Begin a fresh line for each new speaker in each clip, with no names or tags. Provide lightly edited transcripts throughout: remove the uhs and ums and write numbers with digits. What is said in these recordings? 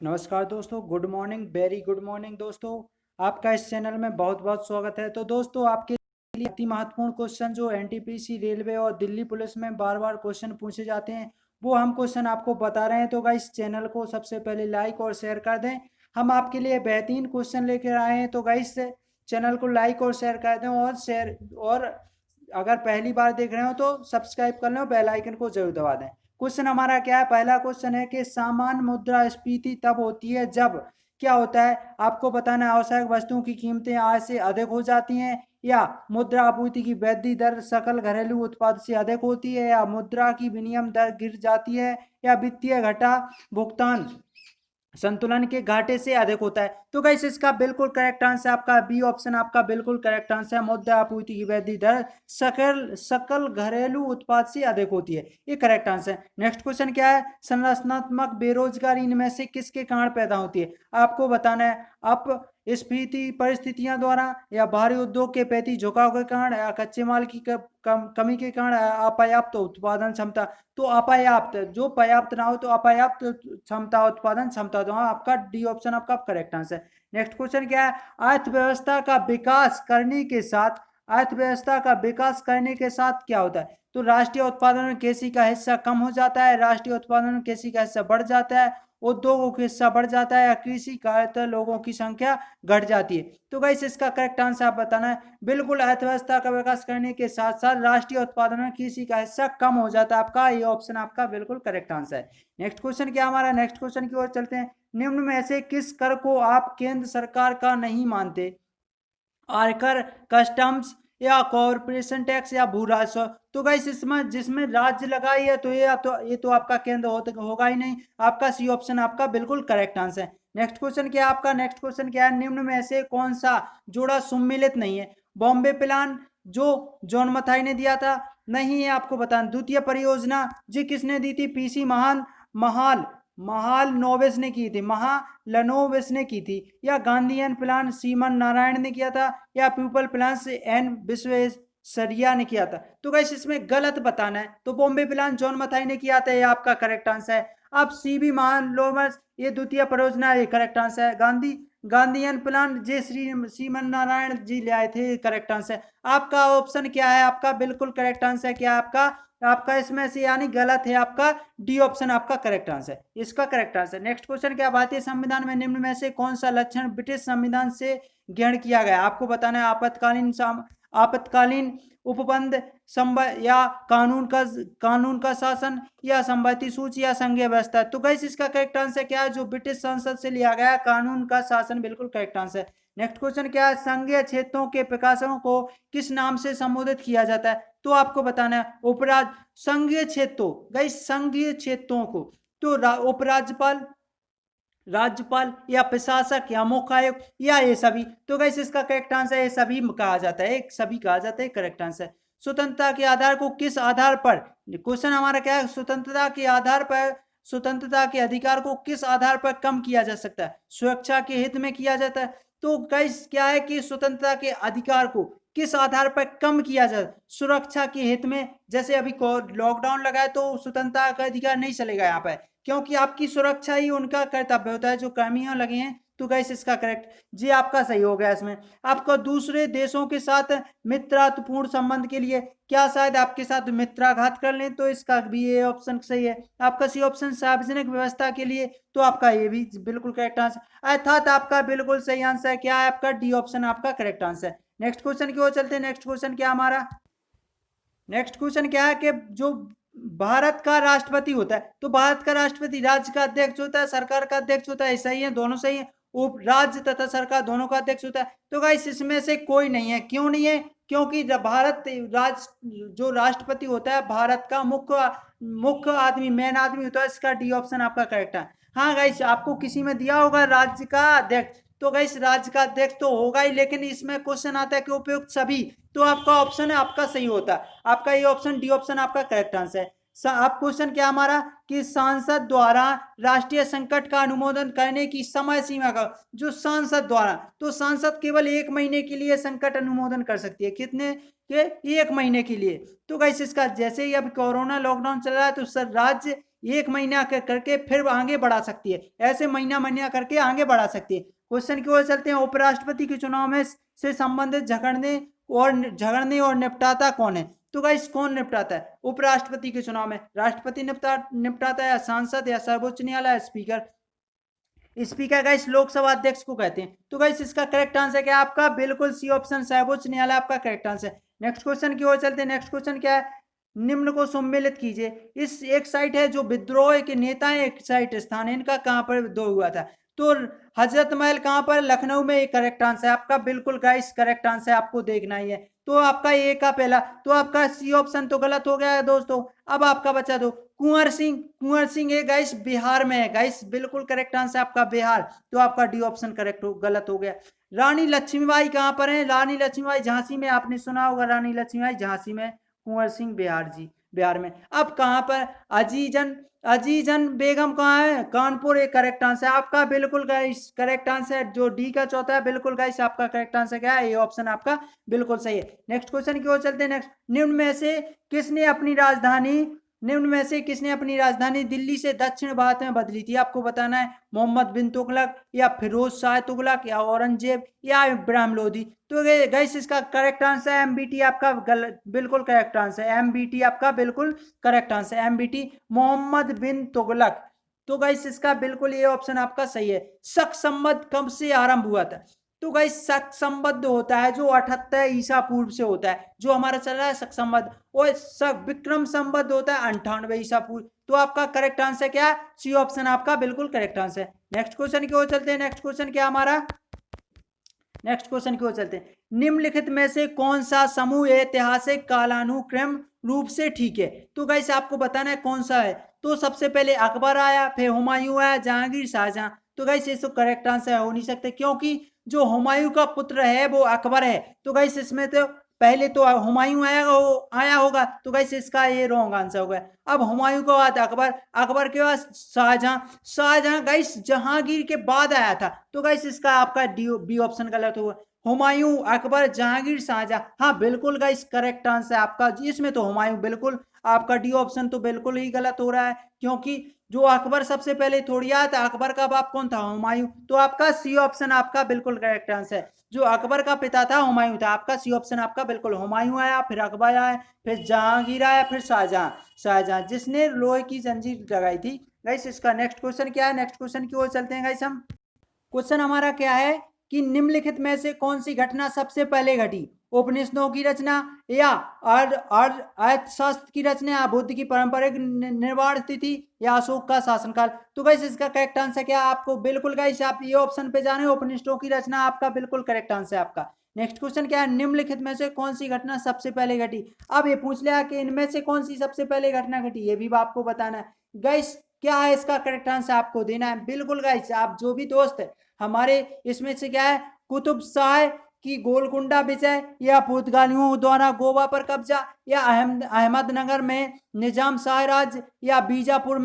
नमस्कार दोस्तों, good morning, very good morning दोस्तों। आपका इस चैनल में बहुत बहुत स्वागत है। तो दोस्तों, आपके लिए अति महत्वपूर्ण क्वेश्चन जो एनटीपीसी, रेलवे और दिल्ली पुलिस में बार बार क्वेश्चन पूछे जाते हैं, वो हम क्वेश्चन आपको बता रहे हैं। तो गाइस, चैनल को सबसे पहले लाइक और शेयर कर दें। हम आपके लिए बेहतरीन क्वेश्चन लेकर आए हैं। तो गाइस, चैनल को लाइक और शेयर कर दें और अगर पहली बार देख रहे हो तो सब्सक्राइब कर लो, बेल आइकन को जरूर दबा दें। क्वेश्चन हमारा क्या है? पहला क्वेश्चन है कि सामान्य मुद्रास्फीति तब होती है जब क्या होता है? आपको बताना है, आवश्यक वस्तुओं की कीमतें आय से अधिक हो जाती हैं, या मुद्रा आपूर्ति की वृद्धि दर सकल घरेलू उत्पाद से अधिक होती है, या मुद्रा की विनिमय दर गिर जाती है, या वित्तीय घटा भुगतान संतुलन के घाटे से अधिक होता है। तो गाइस, इसका बिल्कुल करेक्ट आंसर आपका बी ऑप्शन आपका बिल्कुल करेक्ट आंसर है। मुद्रा आपूर्ति की वृद्धि दर सकल सकल घरेलू उत्पाद से अधिक होती है, ये करेक्ट आंसर है। नेक्स्ट क्वेश्चन क्या है? संरचनात्मक बेरोजगारी इनमें से किसके कारण पैदा होती है? आपको बताना है, अपस्फीति परिस्थितियां द्वारा, या बाहरी उद्योग के प्रति झुकाव के कारण, या कच्चे माल की कमी के कारण, अपर्याप्त उत्पादन क्षमता। तो अपर्याप्त, जो पर्याप्त ना हो तो अपर्याप्त क्षमता, उत्पादन क्षमता। तो हाँ, आपका डी ऑप्शन आपका करेक्ट आंसर। नेक्स्ट क्वेश्चन क्या है? अर्थव्यवस्था का विकास करने के साथ अर्थव्यवस्था का विकास करने के साथ क्या होता है? तो राष्ट्रीय उत्पादन में कृषि का हिस्सा कम हो जाता है, राष्ट्रीय उत्पादन में कृषि का हिस्सा बढ़ जाता है, उद्योगों का हिस्सा बढ़ जाता है, या कृषि करते लोगों की संख्या घट जाती है। तो गाइस, इसका करेक्ट आंसर आप बताना है। बिल्कुल, अर्थव्यवस्था का विकास करने के साथ साथ राष्ट्रीय उत्पादन में कृषि का हिस्सा कम हो जाता है। आपका ये ऑप्शन आपका बिल्कुल करेक्ट आंसर है। नेक्स्ट क्वेश्चन क्या हमारा? नेक्स्ट क्वेश्चन की ओर चलते हैं। निम्न में से किस कर को आप केंद्र सरकार का नहीं मानते? आयकर, कस्टम्स, या कॉरपोरेशन टैक्स, या भू राजस्व। तो गाइस, इसमें जिसमें राज्य लगाई है तो ये तो आपका केंद्र होगा ही नहीं। आपका सी ऑप्शन आपका बिल्कुल करेक्ट आंसर है। नेक्स्ट क्वेश्चन क्या है आपका? नेक्स्ट क्वेश्चन क्या है? निम्न में से कौन सा जोड़ा सम्मिलित नहीं है? बॉम्बे प्लान जो जॉन मथाई ने दिया था, नहीं है, आपको बताना। द्वितीय परियोजना जी किसने दी थी? पीसी महाल महाल नोवेस ने की थी, लनोवेस ने की थी, या गांधीयन प्लान सीमन नारायण ने किया था, या पीपल प्लान से एन विश्वेश्वरैया ने किया था। तो गाइस, इसमें गलत बताना है। तो बॉम्बे प्लान जॉन मथाई ने किया था, ये आपका करेक्ट आंसर है। अब सीबी महान लोमस, ये द्वितीय परियोजना, ये करेक्ट आंसर है। गांधीयन प्लान जे सीमन नारायण जी ले आए थे, करेक्ट आंसर। आपका ऑप्शन क्या है? आपका बिल्कुल करेक्ट आंसर क्या है? आपका इसमें से यानी गलत है। आपका डी ऑप्शन आपका करेक्ट आंसर, इसका करेक्ट आंसर। नेक्स्ट क्वेश्चन क्या? भारतीय संविधान में निम्न में से कौन सा लक्षण ब्रिटिश संविधान से ग्रहण किया गया? आपको बताना है, आपातकालीन उपबंध, या कानून का शासन, या संपत्ति सूची, या संघीय व्यवस्था। तो गाइस, इसका करेक्ट आंसर क्या है? जो ब्रिटिश संसद से लिया गया कानून का शासन, बिल्कुल करेक्ट आंसर। नेक्स्ट क्वेश्चन क्या है? संघीय क्षेत्रों के प्रकाशनों को किस नाम से संबोधित किया जाता है? तो आपको बताना है, संघीय क्षेत्रों, गाइस संघीय क्षेत्रों को तो उपराज्यपाल, राज्यपाल, या प्रशासक, या मुख्य आयुक्त, या ये सभी। तो गाइस, इसका करेक्ट आंसर ये सभी कहा जाता है, सभी कहा जाता है, करेक्ट आंसर। स्वतंत्रता के आधार को किस आधार पर? क्वेश्चन हमारा क्या है? स्वतंत्रता के अधिकार को किस आधार पर कम किया जा सकता है? सुरक्षा के हित में किया जाता है। तो गाइस, क्या है कि स्वतंत्रता के अधिकार को किस आधार पर कम किया जाए? सुरक्षा के हित में। जैसे अभी लॉकडाउन लगा है तो स्वतंत्रता का अधिकार नहीं चलेगा यहाँ पर, क्योंकि आपकी सुरक्षा ही उनका कर्तव्य होता है, जो कर्मियों लगे हैं। तो गाइस, इसका करेक्ट जी आपका सही हो गया। इसमें आपको दूसरे देशों के साथ मित्रतापूर्ण संबंध के लिए, क्या शायद आपके साथ मित्राघात कर लें? तो इसका भी ये ऑप्शन सही है। आपका सी ऑप्शन सार्वजनिक व्यवस्था के लिए, तो आपका ये भी बिल्कुल करेक्ट आंसर, अर्थात आपका बिल्कुल सही आंसर क्या है? आपका डी ऑप्शन आपका करेक्ट आंसर। नेक्स्ट क्वेश्चन की ओर चलते हैं। नेक्स्ट क्वेश्चन क्या हमारा? नेक्स्ट क्वेश्चन क्या है कि जो भारत का राष्ट्रपति होता है, तो भारत का राष्ट्रपति राज्य का अध्यक्ष होता है, सरकार का अध्यक्ष होता है, सही है, दोनों सही है। उप राज्य तथा सरकार दोनों का अध्यक्ष होता है। तो गाइस, इसमें से कोई नहीं है। क्यों नहीं है? क्योंकि जो राष्ट्रपति होता है भारत का मुख्य मुख्य आदमी, मेन आदमी होता है। इसका डी ऑप्शन आपका करेक्ट है। हाँ गाइस, आपको किसी में दिया होगा राज्य का अध्यक्ष, तो गाइस राज्य का अध्यक्ष तो होगा ही, लेकिन इसमें क्वेश्चन आता है कि उपयुक्त सभी। तो आपका ऑप्शन है आपका सही होता है। आपका ये ऑप्शन डी ऑप्शन आपका करेक्ट आंसर है। आप क्वेश्चन क्या हमारा कि सांसद द्वारा राष्ट्रीय संकट का अनुमोदन करने की समय सीमा का, जो सांसद द्वारा, तो सांसद केवल 1 महीने के लिए संकट अनुमोदन कर सकती है। कितने के? 1 महीने के लिए। तो गाइस, इसका जैसे ही अब कोरोना लॉकडाउन चल रहा है तो सर राज्य एक महीना करके फिर आगे बढ़ा सकती है, ऐसे महीना महीना करके आगे बढ़ा सकती है। क्वेश्चन की ओर चलते हैं। उपराष्ट्रपति के चुनाव में से संबंधित झगड़ने और निपटाता कौन है? तो गाइस कौन निपटाता है उपराष्ट्रपति के चुनाव में? राष्ट्रपति निपटाता है, या सांसद, या सर्वोच्च न्यायालय, स्पीकर? स्पीकर गाइस लोकसभा अध्यक्ष को कहते हैं। तो गाइस इसका करेक्ट आंसर क्या है आपका? बिल्कुल सी ऑप्शन, सर्वोच्च न्यायालय आपका करेक्ट आंसर। नेक्स्ट क्वेश्चन की ओर चलते हैं। नेक्स्ट क्वेश्चन क्या है? निम्न को सम्मिलित कीजिए। इस एक साइट है जो विद्रोह के नेता है, एक साइट स्थान है, इनका कहां पर विद्रोह हुआ था? तो हजरत महल कहां पर? लखनऊ में। एक करेक्ट आंसर आपका, बिल्कुल गाइस करेक्ट आंसर आपको देखना ही है। तो आपका ए का पहला, तो आपका सी ऑप्शन तो गलत हो गया है दोस्तों। अब आपका बचा दो कुंवर सिंह ये गाइस बिहार में है गाइस, बिल्कुल करेक्ट आंसर आपका बिहार। तो आपका डी ऑप्शन गलत हो गया। रानी लक्ष्मीबाई कहां पर है? रानी लक्ष्मीबाई झांसी में, आपने सुना होगा रानी लक्ष्मीबाई झांसी में। कुंवर सिंह बिहार में। अब कहां पर? अजीजन अजीजन बेगम कहाँ है? कानपुर। एक करेक्ट आंसर आपका, बिल्कुल गाइस करेक्ट आंसर जो डी का चौथा है, बिल्कुल गाइस आपका करेक्ट आंसर क्या है? ये ऑप्शन आपका बिल्कुल सही है। नेक्स्ट क्वेश्चन की ओर चलते हैं। नेक्स्ट, निम्न में से किसने अपनी राजधानी दिल्ली से दक्षिण भारत में बदली थी? आपको बताना है। मोहम्मद बिन तुगलक, या फिरोज शाह तुगलक, या औरंगजेब, या इब्राहिम लोधी? तो गाइस इसका करेक्ट आंसर है एमबीटी आपका बिल्कुल करेक्ट आंसर है। एमबीटी आपका बिल्कुल करेक्ट आंसर, एमबीटी मोहम्मद बिन तुगलक। तो गाइस इसका बिल्कुल ये ऑप्शन आपका सही है। शक संवत कब से आरंभ हुआ था? तो गाइस शक संबद्ध होता है जो 78 ईसा पूर्व से होता है, जो हमारा चल रहा है शक संबद्ध। और विक्रम संबद्ध होता है 98 ईसा पूर्व। तो आपका करेक्ट आंसर क्या है? सी ऑप्शन आपका बिल्कुल करेक्ट आंसर। नेक्स्ट क्वेश्चन की ओर चलते हैं। नेक्स्ट क्वेश्चन क्या हमारा? नेक्स्ट क्वेश्चन की ओर चलते हैं। निम्नलिखित में से कौन सा समूह ऐतिहासिक कालानुक्रम रूप से ठीक है? तो गाइस आपको बताना है कौन सा है। तो सबसे पहले अकबर आया, फिर हुमायूं आया, जहांगीर, शाहजहां। तो गाइस ये तो करेक्ट आंसर हो नहीं सकते, क्योंकि जो हुमायूं का पुत्र है वो अकबर है। तो गाइस इसमें तो पहले तो हुमायूं आया होगा। तो गाइस इसका ये रॉन्ग आंसर होगा। अब हुमायूं के बाद अकबर, अकबर के बाद शाहजहां, शाहजहां गाइस जहांगीर के बाद आया था। तो गाइस इसका आपका बी ऑप्शन गलत हुआ। हुमायूं, अकबर, जहांगीर, शाहजहां। हाँ बिल्कुल गाइस करेक्ट आंसर आपका, इसमें तो हुमायूं बिल्कुल, आपका डी ऑप्शन तो बिल्कुल ही गलत हो रहा है, क्योंकि जो अकबर सबसे पहले थोड़ी आया था, अकबर का बाप कौन था? हुमायूं। तो आपका सी ऑप्शन आपका बिल्कुल करेक्ट आंसर है। जो अकबर का पिता था हुमायूं था। आपका सी ऑप्शन आपका बिल्कुल, हुमायूं आया, फिर अकबर आया, फिर जहांगीर आया, फिर शाहजहां, जिसने लोहे की जंजीर लगाई थी। गाइस इसका नेक्स्ट क्वेश्चन क्या है? नेक्स्ट क्वेश्चन की ओर चलते हैं गाइस हम। क्वेश्चन हमारा क्या है कि निम्नलिखित में से कौन सी घटना सबसे पहले घटी? उपनिषदों की रचना, या अर्थशास्त्र की रचना, या बुद्ध की पारंपरिक निर्वाण तिथि, या अशोक का शासनकाल? तो गाइस इसका करेक्ट आंसर क्या है आपको? बिल्कुल गाइस आप ये ऑप्शन पे जाने, उपनिषदों की रचना आपका बिल्कुल करेक्ट आंसर आपका। नेक्स्ट क्वेश्चन क्या है? निम्नलिखित में से कौन सी घटना सबसे पहले घटी? अब ये पूछ लिया कि इनमें से कौन सी सबसे पहले घटना घटी, ये भी आपको बताना है। गाइस क्या है इसका करेक्ट आंसर आपको देना है। बिल्कुल गाइस आप जो भी दोस्त है हमारे, इसमें से क्या है? कुतुब शाह की गोलकुंडा विजय, या पुर्तगालियों द्वारा गोवा पर कब्जा, या अहमदनगर में निजाम शाह राज, या बीजापुर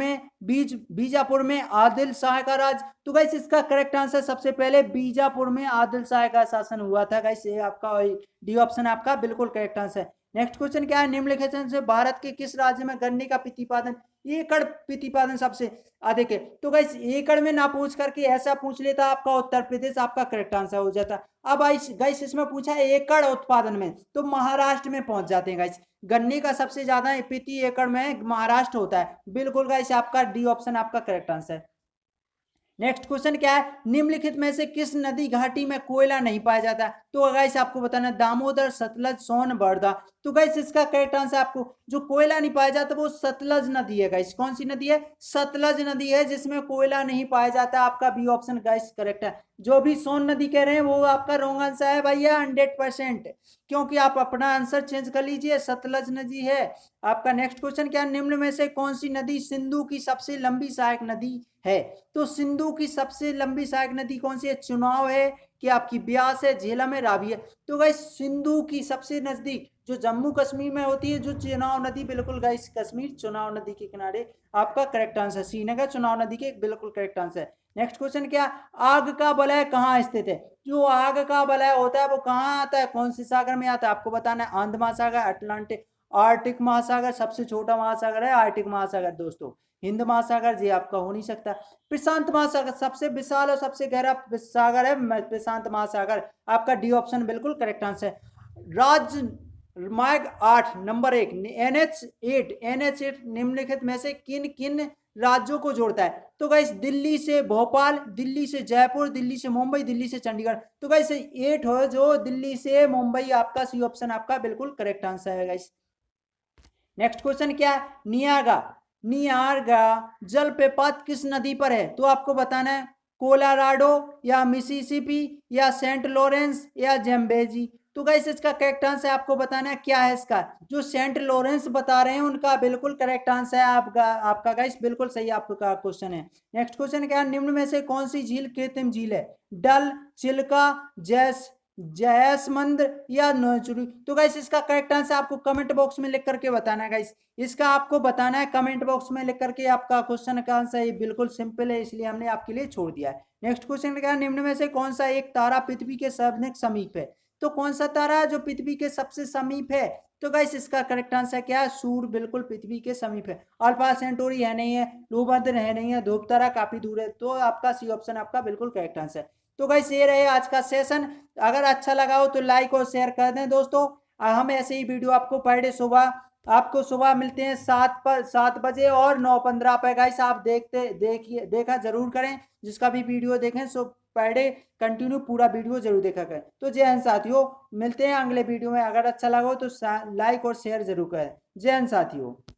में आदिल शाह का राज? तो गाइस इसका करेक्ट आंसर सबसे पहले बीजापुर में आदिल शाह का शासन हुआ था। गाइस ये आपका डी ऑप्शन आपका बिल्कुल करेक्ट आंसर। नेक्स्ट क्वेश्चन क्या है? निम्नलिखित से भारत के किस राज्य में गन्ने का प्रतिपादन, एकड़ प्रतिपादन सबसे अधिक है? तो गाइस एकड़ में ना पूछ करके ऐसा पूछ लेता आपका उत्तर प्रदेश, आपका करेक्ट आंसर हो जाता। अब गाइस इसमें पूछा है एकड़ उत्पादन में, तो महाराष्ट्र में पहुंच जाते हैं गाइस। गन्ने का सबसे ज्यादा प्रति एकड़ में महाराष्ट्र होता है। बिल्कुल गाइस आपका डी ऑप्शन आपका करेक्ट आंसर है। नेक्स्ट क्वेश्चन क्या है? निम्नलिखित में से किस नदी घाटी में कोयला नहीं पाया जाता? तो गाइस आपको बताना, दामोदर, सतलज, सोन, बरदा। तो गाइस इसका करेक्ट आंसर आपको, जो कोयला नहीं पाया जाता वो सतलज नदी है गाइस। कौन सी नदी है? सतलज नदी है जिसमें कोयला नहीं पाया जाता। आपका बी ऑप्शन गाइस करेक्ट है। जो भी सोन नदी कह रहे हैं वो आपका रॉन्ग आंसर है भैया 100%, क्योंकि आप अपना आंसर चेंज कर लीजिए, सतलज नदी है आपका। नेक्स्ट क्वेश्चन क्या? निम्न में से कौन सी नदी सिंधु की सबसे लंबी सहायक नदी है? तो सिंधु की सबसे लंबी सहायक नदी कौन सी है? चुनाव है, कि आपकी ब्यास है, झेलम है, रावी है? तो गाइस सिंधु की सबसे नजदीक जो जम्मू कश्मीर में होती है जो चुनाव नदी, बिल्कुल गाइस कश्मीर चुनाव नदी के किनारे, आपका करेक्ट आंसर श्रीनगर चुनाव नदी के बिल्कुल करेक्ट आंसर। नेक्स्ट क्वेश्चन क्या? आग का वलय कहाँ स्थित है? जो आग का वलय होता है वो कहाँ आता है, कौन से सागर में आता है? आपको बताना है, अंध महासागर, अटलांटिक आर्टिक महासागर सबसे छोटा महासागर है, आर्टिक महासागर दोस्तों। हिंद महासागर ये आपका हो नहीं सकता। प्रशांत महासागर सबसे विशाल और सबसे गहरा सागर है प्रशांत महासागर, आपका डी ऑप्शन बिल्कुल करेक्ट आंसर है। राजमार्ग 8 नंबर 1 NH8 निम्नलिखित में से किन किन राज्यों को जोड़ता है? तो गाइस दिल्ली से भोपाल, दिल्ली से जयपुर, दिल्ली से मुंबई, दिल्ली से चंडीगढ़। तो गाइस 8 हो जो दिल्ली से मुंबई, आपका सी ऑप्शन आपका बिल्कुल करेक्ट आंसर है गाइस। नेक्स्ट क्वेश्चन क्या है? नियाग्रा जलप्रपात किस नदी पर है? तो आपको बताना है कोलोराडो या मिसिसिपी या सेंट लॉरेंस या जेम्बेजी। तो गाइस इसका करेक्ट आंसर आपको बताना है क्या है इसका। जो सेंट लॉरेंस बता रहे हैं उनका बिल्कुल करेक्ट आंसर है आपका गाइस बिल्कुल सही आपका क्वेश्चन है। नेक्स्ट क्वेश्चन क्या है? निम्न में से कौन सी झील कृत्रिम झील है? डल, चिल्का, जयसमंद या नौचुरी। तो गाइस इसका करेक्ट आंसर आपको कमेंट बॉक्स में लिख करके बताना है गाइस, इसका आपको बताना है कमेंट बॉक्स में लिख करके। आपका क्वेश्चन का आंसर ये बिल्कुल सिंपल है, इसलिए हमने आपके लिए छोड़ दिया है। नेक्स्ट क्वेश्चन क्या है? निम्न में से कौन सा एक तारा पृथ्वी के सर्वाधिक समीप है? तो कौन सा तारा है जो पृथ्वी के सबसे समीप है? तो गाइस इसका करेक्ट आंसर क्या है? सूर्य बिल्कुल पृथ्वी के समीप है। अल्फा सेंटोरी है नहीं है, भूमध्य है नहीं है, ध्रुव तारा काफी दूर है। तो आपका सी ऑप्शन आपका बिल्कुल करेक्ट आंसर है। तो गाइस ये रहे आज का सेशन, अगर अच्छा लगा हो तो लाइक और शेयर कर दें दोस्तों। हम ऐसे ही वीडियो आपको पर डे सुबह मिलते हैं 7 बजे और 9:15 पे गाइस। आप देखा जरूर करें, जिसका भी वीडियो देखें सो पर डे कंटिन्यू पूरा वीडियो जरूर देखा करें। तो जय हिंद साथियों, मिलते हैं अगले वीडियो में। अगर अच्छा लगा हो तो लाइक और शेयर जरूर करें। जय हिंद साथियों।